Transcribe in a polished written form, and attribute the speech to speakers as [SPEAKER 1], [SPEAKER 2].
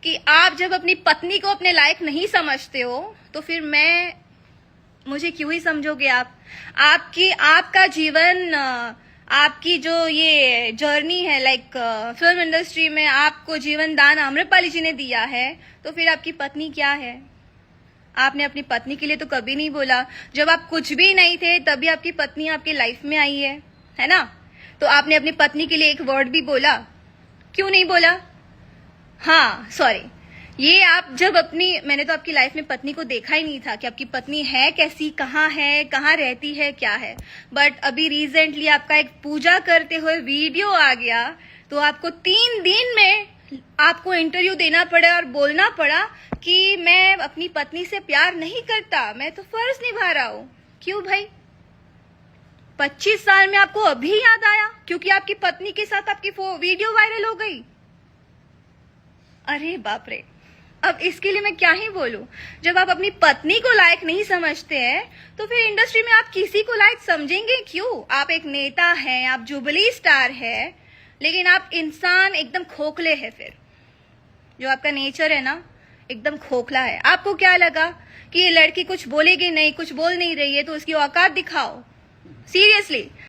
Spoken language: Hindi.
[SPEAKER 1] कि आप जब अपनी पत्नी को अपने लायक नहीं समझते हो तो फिर मुझे क्यों ही समझोगे आप। आपका जीवन, आपकी जो ये जर्नी है लाइक फिल्म इंडस्ट्री में आपको जीवन दान आम्रपाली जी ने दिया है, तो फिर आपकी पत्नी क्या है। आपने अपनी पत्नी के लिए तो कभी नहीं बोला। जब आप कुछ भी नहीं थे तभी आपकी पत्नी आपकी लाइफ में आई है ना। तो आपने अपनी पत्नी के लिए एक वर्ड भी बोला, क्यों नहीं बोला। हाँ सॉरी, ये आप जब मैंने तो आपकी लाइफ में पत्नी को देखा ही नहीं था कि आपकी पत्नी है कैसी, कहाँ है, कहाँ रहती है, क्या है। बट अभी रिसेंटली आपका एक पूजा करते हुए वीडियो आ गया, तो आपको 3 दिन में आपको इंटरव्यू देना पड़ा और बोलना पड़ा कि मैं अपनी पत्नी से प्यार नहीं करता, मैं तो फर्ज निभा रहा हूं। क्यों भाई, 25 साल में आपको अभी याद आया क्योंकि आपकी पत्नी के साथ आपकी वीडियो वायरल हो गई। अरे बाप रे, अब इसके लिए मैं क्या ही बोलूं। जब आप अपनी पत्नी को लायक नहीं समझते हैं तो फिर इंडस्ट्री में आप किसी को लायक समझेंगे क्यों। आप एक नेता हैं, आप जुबली स्टार है, लेकिन आप इंसान एकदम खोखले है। फिर जो आपका नेचर है ना, एकदम खोखला है। आपको क्या लगा कि ये लड़की कुछ बोलेगी नहीं, कुछ बोल नहीं रही है तो उसकी औकात दिखाओ। सीरियसली।